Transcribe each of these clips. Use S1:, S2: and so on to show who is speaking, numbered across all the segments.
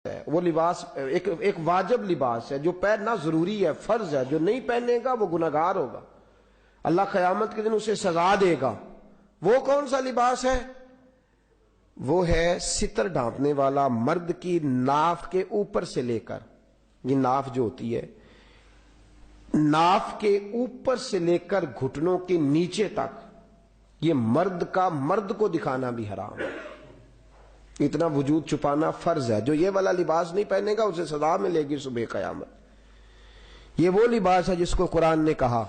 S1: ہے وہ لباس ایک واجب لباس ہے جو پہننا ضروری ہے، فرض ہے. جو نہیں پہنے گا وہ گناہگار ہوگا، اللہ قیامت کے دن اسے سزا دے گا. وہ کون سا لباس ہے؟ وہ ہے ستر ڈھانپنے والا، مرد کی ناف کے اوپر سے لے کر، یہ ناف جو ہوتی ہے ناف کے اوپر سے لے کر گھٹنوں کے نیچے تک، یہ مرد کو دکھانا بھی حرام ہے. اتنا وجود چھپانا فرض ہے. جو یہ والا لباس نہیں پہنے گا اسے سزا ملے گی صبح قیامت. یہ وہ لباس ہے جس کو قرآن نے کہا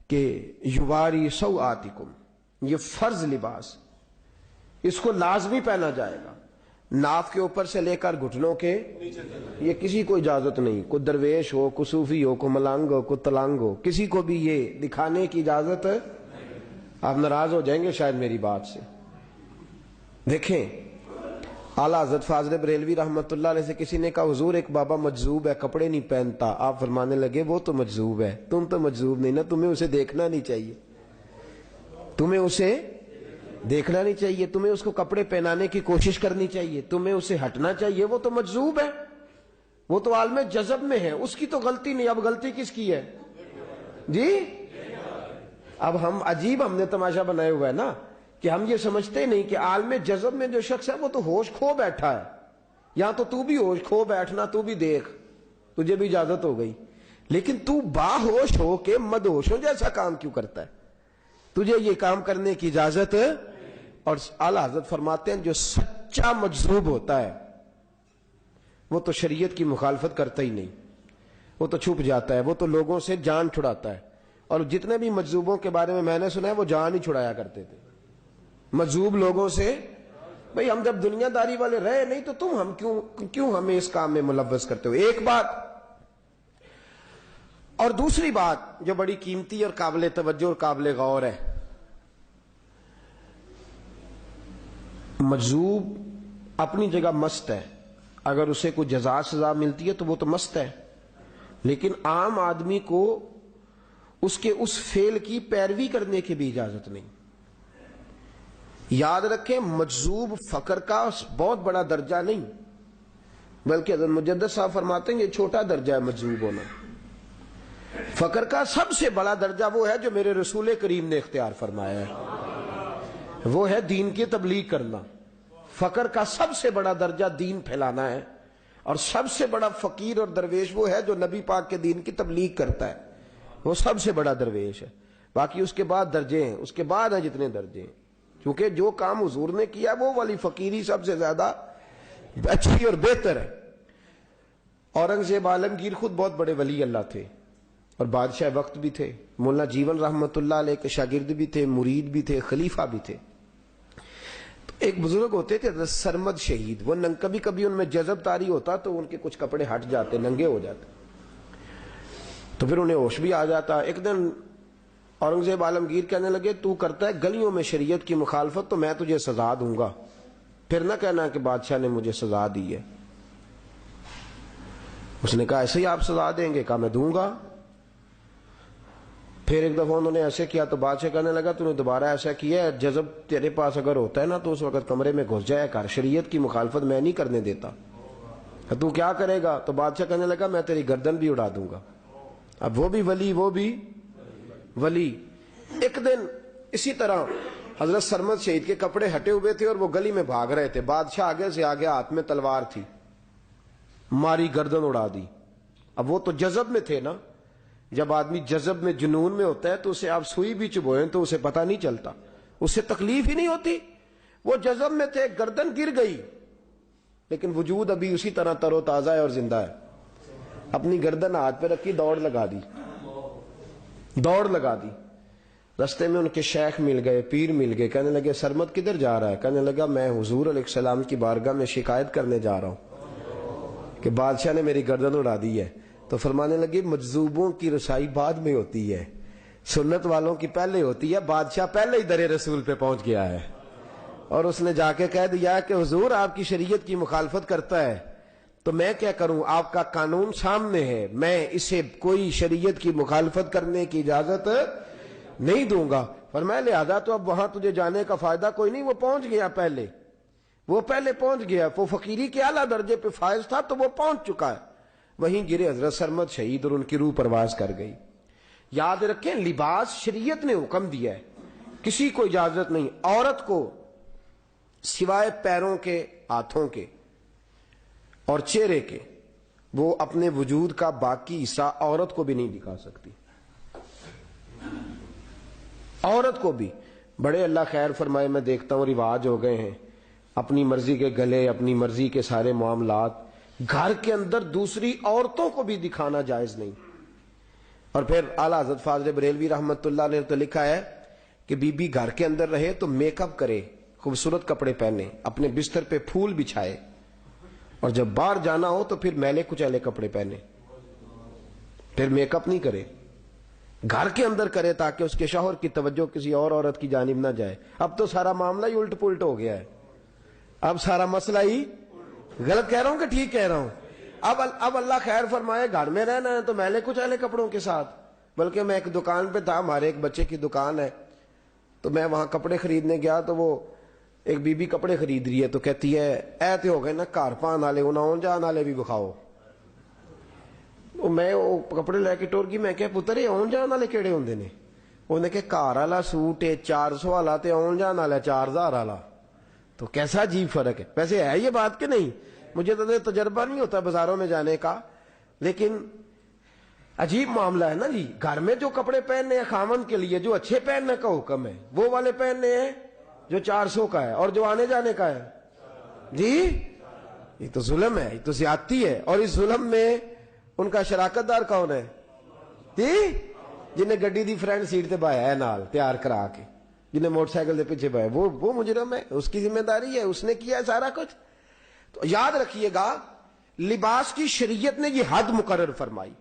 S1: کہ یواری سوآتکم، یہ فرض لباس، اس کو لازمی پہنا جائے گا. ناف کے اوپر سے لے کر گھٹنوں کے یہ کسی کو اجازت نہیں، کوئی درویش ہو، کوئی صوفی ہو، کوئی ملنگ ہو، کوئی تلنگ ہو، کسی کو بھی یہ دکھانے کی اجازت. آپ ناراض ہو جائیں گے شاید میری بات سے. دیکھیں اعلیٰ حضرت فاضل بریلوی رحمت اللہ علیہ سے کسی نے کہا حضور ایک بابا مجذوب ہے، کپڑے نہیں پہنتا. آپ فرمانے لگے وہ تو مجذوب ہے، تم تو مجذوب نہیں نا، تمہیں اسے دیکھنا نہیں چاہیے، تمہیں اسے دیکھنا نہیں چاہیے، تمہیں اس کو کپڑے پہنانے کی کوشش کرنی چاہیے، تمہیں اسے ہٹنا چاہیے. وہ تو مجذوب ہے، وہ تو عالم جذب میں ہے، اس کی تو غلطی نہیں. اب غلطی کس کی ہے جی؟ اب ہم نے تماشا بنایا ہوا ہے نا کہ ہم یہ سمجھتے نہیں کہ عالم جذب میں جو شخص ہے وہ تو ہوش کھو بیٹھا ہے. یہاں تو بھی ہوش کھو بیٹھنا، تو بھی دیکھ، تجھے بھی اجازت ہو گئی، لیکن تو باہوش ہو کے مدہوشوں جیسا کام کیوں کرتا ہے؟ تجھے یہ کام کرنے کی اجازت. اور اعلیٰ حضرت فرماتے ہیں جو سچا مجذوب ہوتا ہے وہ تو شریعت کی مخالفت کرتا ہی نہیں، وہ تو چھپ جاتا ہے، وہ تو لوگوں سے جان چھڑاتا ہے. اور جتنے بھی مجذوبوں کے بارے میں نے سنا ہے وہ جان ہی چھڑایا کرتے تھے. مجذوب لوگوں سے بھئی ہم جب دنیا داری والے رہے نہیں تو تم ہم کیوں ہمیں اس کام میں ملوث کرتے ہو؟ ایک بات. اور دوسری بات جو بڑی قیمتی اور قابل توجہ اور قابل غور ہے، مجذوب اپنی جگہ مست ہے، اگر اسے کوئی جزا سزا ملتی ہے تو وہ تو مست ہے، لیکن عام آدمی کو اس کے اس فعل کی پیروی کرنے کی بھی اجازت نہیں. یاد رکھیں مجذوب فقر کا بہت بڑا درجہ نہیں، بلکہ حضرت مجدد صاحب فرماتے ہیں یہ چھوٹا درجہ ہے مجذوب ہونا. فقر کا سب سے بڑا درجہ وہ ہے جو میرے رسول کریم نے اختیار فرمایا ہے، وہ ہے دین کی تبلیغ کرنا. فقر کا سب سے بڑا درجہ دین پھیلانا ہے، اور سب سے بڑا فقیر اور درویش وہ ہے جو نبی پاک کے دین کی تبلیغ کرتا ہے، وہ سب سے بڑا درویش ہے. باقی اس کے بعد درجے ہیں، اس کے بعد ہیں جتنے درجے ہیں، کیونکہ جو کام حضور نے کیا وہ والی فقیری سب سے زیادہ اچھی اور بہتر ہے. اورنگزیب عالمگیر خود بہت بڑے ولی اللہ تھے اور بادشاہ وقت بھی تھے، مولانا جیون رحمت اللہ علیہ کے شاگرد بھی تھے، مرید بھی تھے، خلیفہ بھی تھے. تو ایک بزرگ ہوتے تھے حضرت سرمد شہید، وہ کبھی کبھی ان میں جذب طاری ہوتا تو ان کے کچھ کپڑے ہٹ جاتے، ننگے ہو جاتے، تو پھر انہیں ہوش بھی آ جاتا. ایک دن اورنگزیب عالمگیر کہنے لگے تو کرتا ہے گلیوں میں شریعت کی مخالفت تو میں تجھے سزا دوں گا، پھر نہ کہنا کہ بادشاہ نے مجھے سزا دی ہے. اس نے کہا ایسے ہی آپ سزا دیں گے؟ کہا میں دوں گا. پھر ایک دفعہ انہوں نے ایسے کیا تو بادشاہ کہنے لگا تو نے دوبارہ ایسا کیا ہے، جذب تیرے پاس اگر ہوتا ہے نا تو اس وقت کمرے میں گھس جایا کر، شریعت کی مخالفت میں نہیں کرنے دیتا. تو کیا کرے گا؟ تو بادشاہ کہنے لگا میں تیری گردن بھی اڑا دوں گا. اب وہ بھی ولی. ایک دن اسی طرح حضرت سرمد شہید کے کپڑے ہٹے ہوئے تھے اور وہ گلی میں بھاگ رہے تھے، بادشاہ آگے سے آگے، ہاتھ میں تلوار تھی، ماری گردن اڑا دی. اب وہ تو جذب میں تھے نا، جب آدمی جذب میں جنون میں ہوتا ہے تو اسے آپ سوئی بھی چبوئیں تو اسے پتہ نہیں چلتا، اسے تکلیف ہی نہیں ہوتی. وہ جذب میں تھے، گردن گر گئی، لیکن وجود ابھی اسی طرح تر و تازہ ہے اور زندہ ہے. اپنی گردن ہاتھ پہ رکھی، دوڑ لگا دی. رستے میں ان کے شیخ مل گئے، پیر مل گئے، کہنے لگے سرمد کدھر جا رہا ہے؟ کہنے لگا میں حضور علیہ السلام کی بارگاہ میں شکایت کرنے جا رہا ہوں کہ بادشاہ نے میری گردن اڑا دی ہے. تو فرمانے لگے مجذوبوں کی رسائی بعد میں ہوتی ہے، سنت والوں کی پہلے ہوتی ہے. بادشاہ پہلے ہی در رسول پہ پہنچ گیا ہے اور اس نے جا کے کہہ دیا کہ حضور آپ کی شریعت کی مخالفت کرتا ہے تو میں کیا کروں؟ آپ کا قانون سامنے ہے، میں اسے کوئی شریعت کی مخالفت کرنے کی اجازت نہیں دوں گا. فرمایا لہذا تو اب وہاں تجھے جانے کا فائدہ کوئی نہیں، وہ پہنچ گیا پہلے. وہ پہلے پہنچ گیا، وہ فقیری کے اعلیٰ درجے پہ فائز تھا تو وہ پہنچ چکا ہے، وہیں گرے حضرت سرمد شہید اور ان کی روح پرواز کر گئی۔ یاد رکھیں لباس شریعت نے حکم دیا ہے، کسی کو اجازت نہیں، عورت کو سوائے پیروں کے، ہاتھوں کے اور چہرے کے، وہ اپنے وجود کا باقی حصہ عورت کو بھی نہیں دکھا سکتی، عورت کو بھی۔ بڑے اللہ خیر فرمائے، میں دیکھتا ہوں رواج ہو گئے ہیں، اپنی مرضی کے گلے، اپنی مرضی کے سارے معاملات، گھر کے اندر دوسری عورتوں کو بھی دکھانا جائز نہیں۔ اور پھر اعلیٰ حضرت فاضل بریلوی رحمت اللہ نے تو لکھا ہے کہ بی بی گھر کے اندر رہے تو میک اپ کرے، خوبصورت کپڑے پہنے، اپنے بستر پہ پھول بچھائے، اور جب باہر جانا ہو تو پھر میلے کچیلے کپڑے پہنے، پھر میک اپ نہیں کرے، گھر کے اندر کرے تاکہ اس کے شوہر کی توجہ کسی اور عورت کی جانب نہ جائے۔ اب تو سارا معاملہ ہی الٹ پلٹ ہو گیا ہے، اب سارا مسئلہ ہی، غلط کہہ رہا ہوں کہ ٹھیک کہہ رہا ہوں؟ اب اللہ خیر فرمائے، گھر میں رہنا ہے تو میلے کچیلے کپڑوں کے ساتھ۔ بلکہ میں ایک دکان پہ تھا، ہمارے ایک بچے کی دکان ہے، تو میں وہاں کپڑے خریدنے گیا تو وہ ایک بی بی کپڑے خرید رہی ہے تو کہتی ہے ایتے ہو گئے نا گھر پان والے، انہیں آن جان والے بھی بکھاؤ۔ میں وہ کپڑے لے کے ٹور گئی، میں کہ پتر یہ آن جان والے کہڑے ہوندے نے؟ انہیں کہ گھر والا سوٹ ہے 400 والا تے آن جان والا 4000 والا، تو کیسا عجیب فرق ہے۔ ویسے ہے یہ بات کہ نہیں؟ مجھے تو تجربہ نہیں ہوتا بازاروں میں جانے کا، لیکن عجیب معاملہ ہے نا جی۔ گھر میں جو کپڑے پہننے ہیں خاوند کے لیے، جو اچھے پہننے کا حکم ہے، وہ والے پہننے ہیں جو 400 کا ہے، اور جو آنے جانے کا ہے جی، یہ تو ظلم ہے، یہ تو زیادتی ہے۔ اور اس ظلم میں ان کا شراکت دار کون ہے جی؟ جنہیں گڈی دی فرنٹ سیٹ تے بایا ہے نال تیار کرا کے، جنہیں موٹر سائیکل دے پیچھے بایا، وہ مجرم ہے، اس کی ذمہ داری ہے، اس نے کیا ہے سارا کچھ۔ تو یاد رکھیے گا لباس کی شریعت نے یہ حد مقرر فرمائی،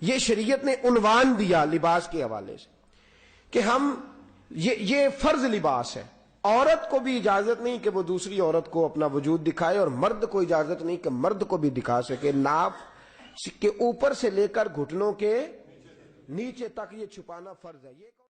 S1: یہ شریعت نے عنوان دیا لباس کے حوالے سے کہ ہم یہ فرض لباس ہے۔ عورت کو بھی اجازت نہیں کہ وہ دوسری عورت کو اپنا وجود دکھائے، اور مرد کو اجازت نہیں کہ مرد کو بھی دکھا سکے۔ ناف کے اوپر سے لے کر گھٹنوں کے نیچے تک یہ چھپانا فرض ہے۔ یہ